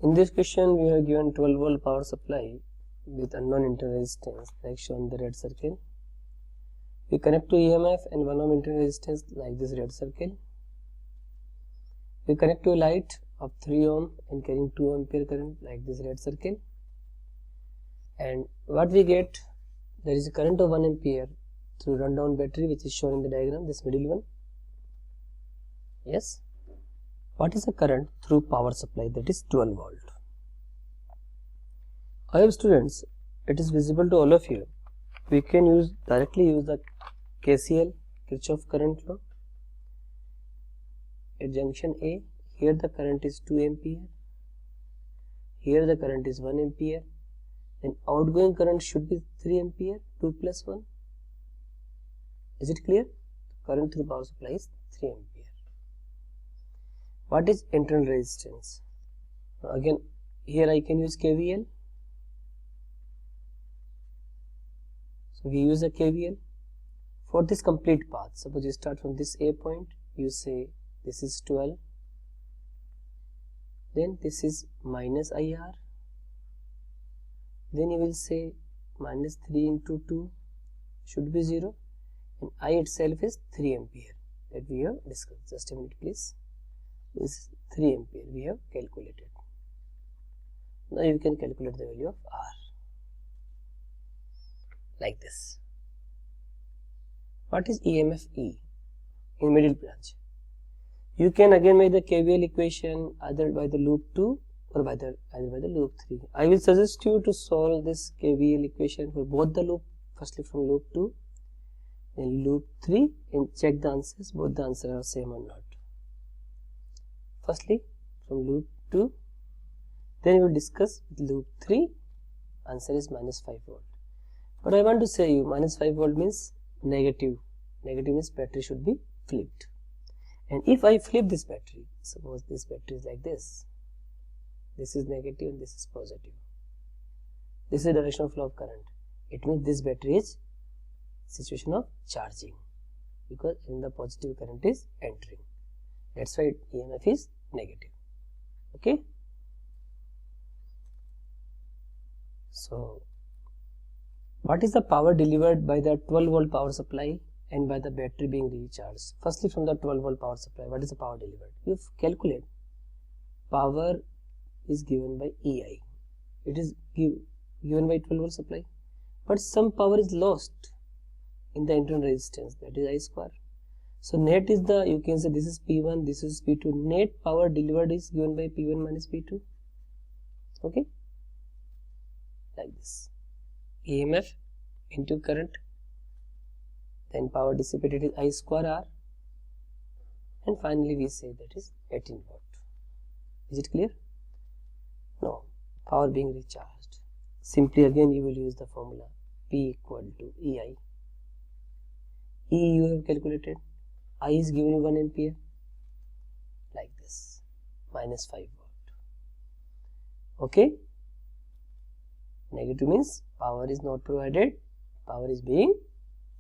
In this question, we have given 12 volt power supply with unknown internal resistance like shown in the red circle. We connect to EMF and 1 ohm internal resistance like this red circle. We connect to a light of 3 ohm and carrying 2 ampere current like this red circle. And what we get, there is a current of 1 ampere through rundown battery which is shown in the diagram, this middle one. Yes. What is the current through power supply? That is 12 volt. However, students, it is visible to all of you. We can directly use the KCL, Kirchhoff current law. At junction A, here the current is 2 ampere. Here the current is 1 ampere. Then outgoing current should be 3 ampere, 2 plus 1. Is it clear? Current through power supply is 3 ampere. What is internal resistance? Again, here I can use KVL. So we use a KVL for this complete path. Suppose you start from this A point, you say this is 12, then this is minus IR, then you will say minus 3 into 2 should be 0, and I itself is 3 ampere that we have discussed. Just a minute please. This is 3 ampere we have calculated. Now you can calculate the value of R like this. What is EMF E in middle branch? You can again make the KVL equation either by the loop 2 or either by the loop 3. I will suggest you to solve this KVL equation for both the loop, firstly from loop 2, then loop 3, and check the answers, both the answers are same or not. Firstly from loop 2, then we will discuss with loop 3, answer is minus 5 volt. But I want to say you minus 5 volt means negative. Negative means battery should be flipped. And if I flip this battery, suppose this battery is like this. This is negative and this is positive. This is the direction of flow of current. It means this battery is situation of charging because in the positive current is entering. That's why EMF is negative. Okay. So, what is the power delivered by the 12 volt power supply and by the battery being recharged? Firstly, from the 12 volt power supply, what is the power delivered? You calculate. Power is given by EI. It is given by 12 volt supply. But some power is lost in the internal resistance, that is I square. So net is the, you can say this is P1, this is P2. Net power delivered is given by P1 minus P2. Okay. Like this. EMF into current. Then power dissipated is I square R. And finally we say that is 18 volt. Is it clear? No. Power being recharged. Simply again you will use the formula P equal to EI. E you have calculated. I is given you 1 ampere like this, minus 5 volt. Okay. Negative means power is not provided, power is being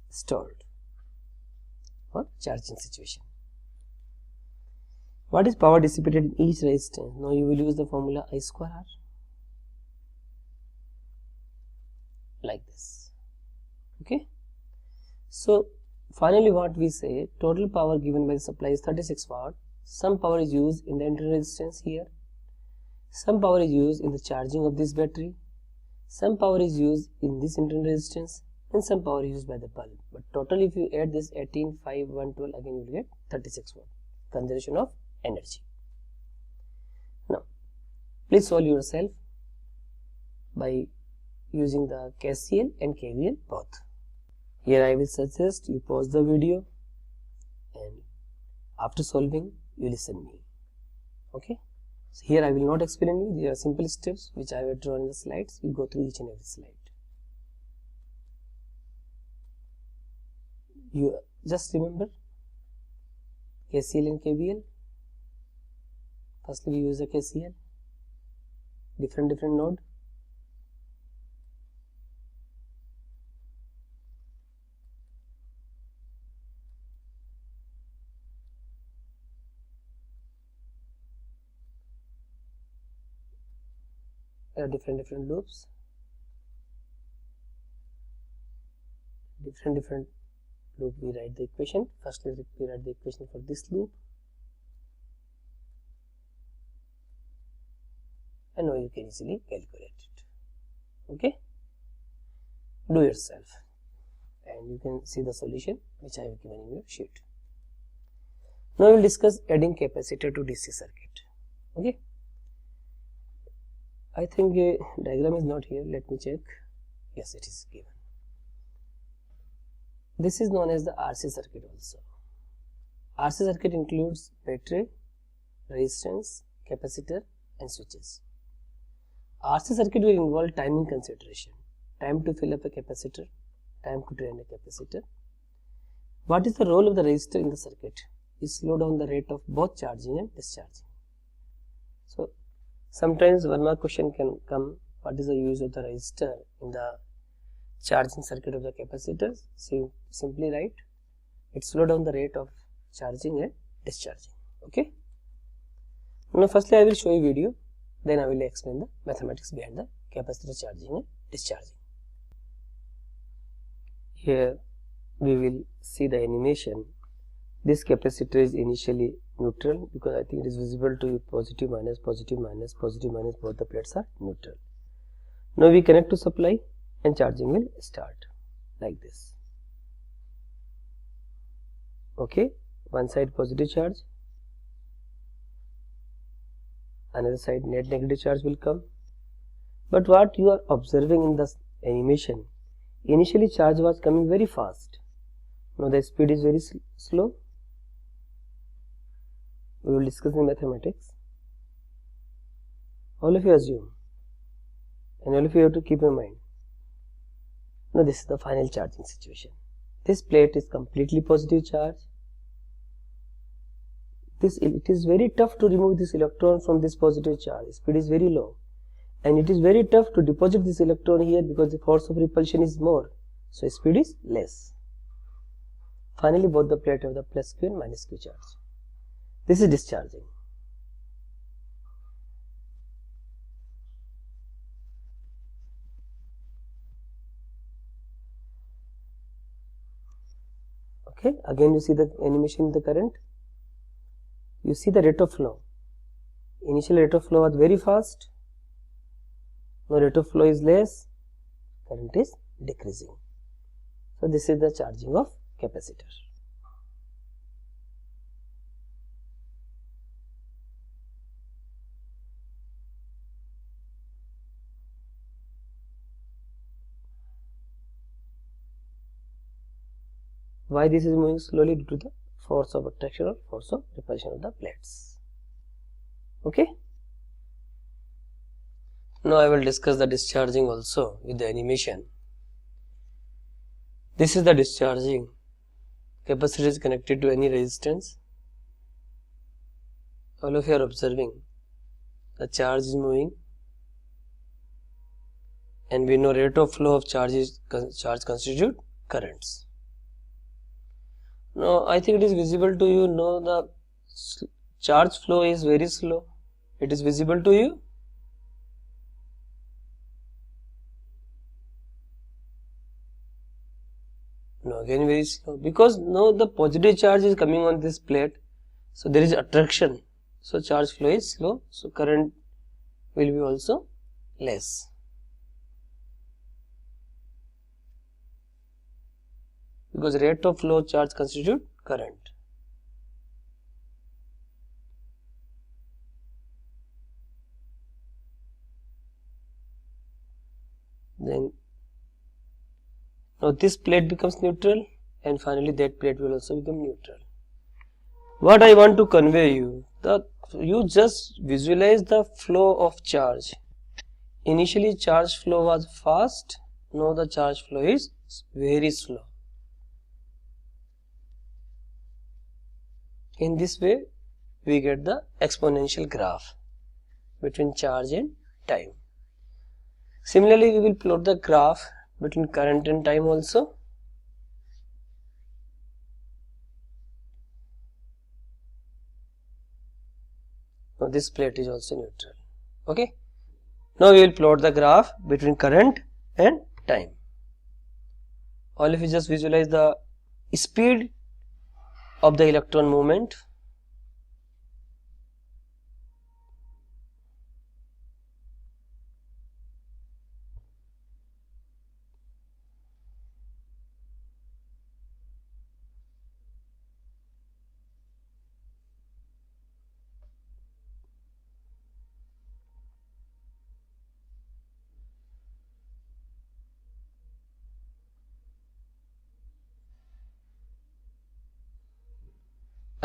stored for charging situation. What is power dissipated in each resistance? Now you will use the formula I square R like this. Okay. So finally what we say, total power given by the supply is 36 watt. Some power is used in the internal resistance here. Some power is used in the charging of this battery. Some power is used in this internal resistance and some power is used by the bulb. But total if you add this 18, 5, 1, 12, again you will get 36 watt. Conservation of energy. Now, please solve yourself by using the KCL and KVL both. Here I will suggest you pause the video and after solving you listen me. Okay. So here I will not explain you. There are simple steps which I have drawn in the slides. You go through each and every slide. You just remember KCL and KVL. Firstly we use the KCL. Different node. different loops, different loop. We write the equation. Firstly we write the equation for this loop, and now you can easily calculate it. Okay, do yourself, and you can see the solution which I have given in your sheet. Now we will discuss adding capacitor to DC circuit. Okay, I think a diagram is not here. Let me check. Yes, it is given. This is known as the RC circuit also. RC circuit includes battery, resistance, capacitor and switches. RC circuit will involve timing consideration. Time to fill up a capacitor, time to drain a capacitor. What is the role of the resistor in the circuit? It slows down the rate of both charging and discharging. So sometimes one more question can come, what is the use of the resistor in the charging circuit of the capacitors? So simply write, it slows down the rate of charging and discharging. Okay. Now firstly I will show you video, then I will explain the mathematics behind the capacitor charging and discharging. Here we will see the animation. This capacitor is initially neutral because I think it is visible to you, positive minus, positive minus, positive minus, both the plates are neutral. Now we connect to supply and charging will start like this. Okay, one side positive charge, another side net negative charge will come. But what you are observing in the animation, initially charge was coming very fast. Now the speed is very slow. We will discuss in mathematics. All of you assume, and all of you have to keep in mind. Now this is the final charging situation. This plate is completely positive charge. It is very tough to remove this electron from this positive charge. Speed is very low, and it is very tough to deposit this electron here because the force of repulsion is more, so speed is less. Finally both the plate have the plus Q and minus Q charge. This is discharging. Okay, again you see the animation in the current. You see the rate of flow. Initial rate of flow was very fast. Now rate of flow is less. Current is decreasing. So this is the charging of capacitor. Why this is moving slowly? Due to the force of attraction or force of repulsion of the plates. Okay. Now I will discuss the discharging also with the animation. This is the discharging. Capacitor is connected to any resistance. All of you are observing. The charge is moving, and we know rate of flow of charge constitute currents. Now I think it is visible to you. Now the charge flow is very slow. It is visible to you. No, again very slow, because now the positive charge is coming on this plate, so there is attraction, so charge flow is slow, so current will be also less. Because rate of flow charge constitute current. Then now this plate becomes neutral, and finally that plate will also become neutral. What I want to convey you, you just visualize the flow of charge. Initially charge flow was fast, now the charge flow is very slow. In this way we get the exponential graph between charge and time. Similarly we will plot the graph between current and time also. Now this plate is also neutral. Okay, Now we will plot the graph between current and time. All of you just visualize the speed of the electron movement.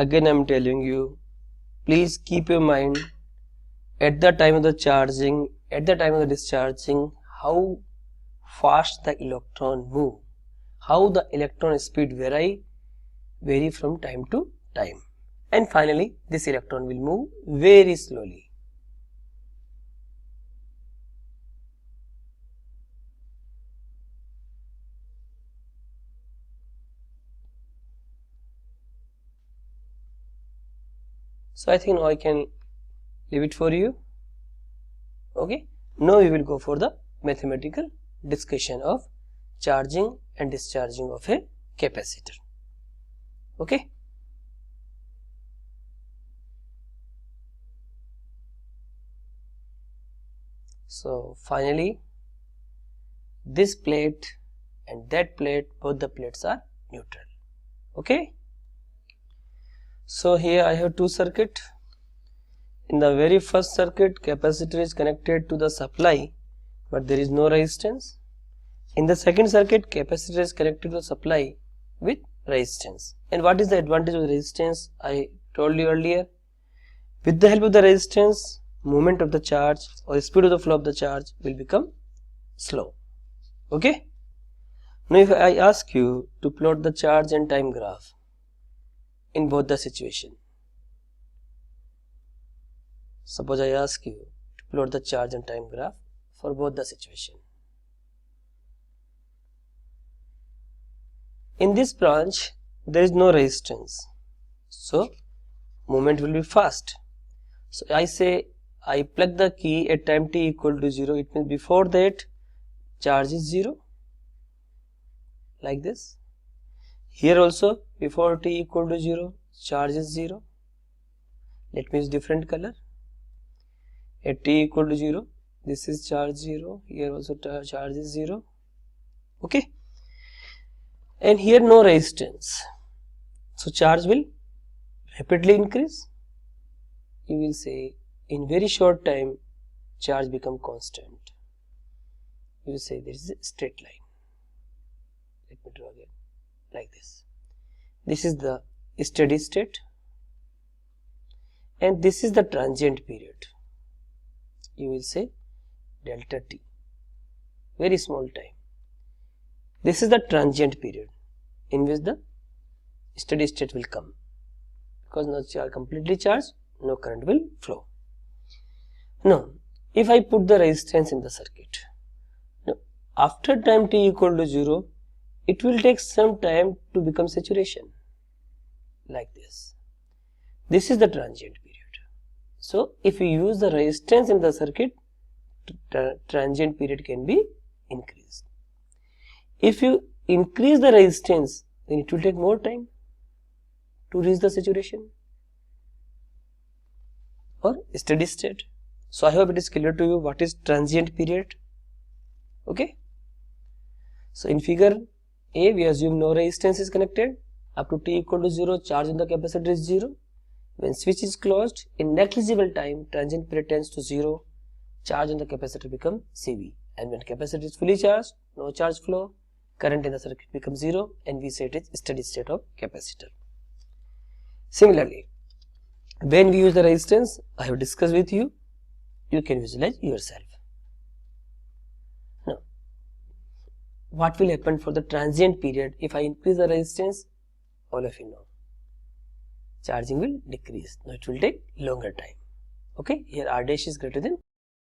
Again I am telling you, please keep your mind at the time of the charging, at the time of the discharging, how fast the electron move, how the electron speed vary from time to time, and finally this electron will move very slowly. So I think now I can leave it for you. Okay, now we will go for the mathematical discussion of charging and discharging of a capacitor. Okay. So finally this plate and that plate, both the plates are neutral. Okay. So here I have two circuits. In the very first circuit, capacitor is connected to the supply, but there is no resistance. In the second circuit, capacitor is connected to the supply with resistance. And what is the advantage of the resistance? I told you earlier. With the help of the resistance, movement of the charge or speed of the flow of the charge will become slow. Okay. Now if I ask you to plot the charge and time graph in both the situation. Suppose I ask you to plot the charge and time graph for both the situation. In this branch there is no resistance, so movement will be fast. So I say I plug the key at time t equal to 0, it means before that charge is 0, like this. Here also before t equal to 0 charge is 0. Let me use different color. At t equal to 0 this is charge 0, here also charge is 0. Okay, and here no resistance, so charge will rapidly increase. You will say in very short time charge become constant. You will say there is a straight line. Let me draw again, like this. This is the steady state and this is the transient period. You will say delta t, very small time. This is the transient period in which the steady state will come, because now charge completely charged, no current will flow. Now if I put the resistance in the circuit, now after time t equal to 0 it will take some time to become saturation, like this. This is the transient period. So if you use the resistance in the circuit, transient period can be increased. If you increase the resistance, then it will take more time to reach the saturation or steady state. So I hope it is clear to you what is transient period. Okay. So in figure A we assume no resistance is connected. Up to t equal to 0 charge in the capacitor is 0. When switch is closed, in negligible time transient period tends to 0, charge on the capacitor become Cv, and when capacitor is fully charged, no charge flow, current in the circuit becomes 0, and we say it is steady state of capacitor. Similarly, when we use the resistance, I have discussed with you, you can visualize yourself. Now, what will happen for the transient period if I increase the resistance? All of you know, charging will decrease. Now it will take longer time. Okay, here R dash is greater than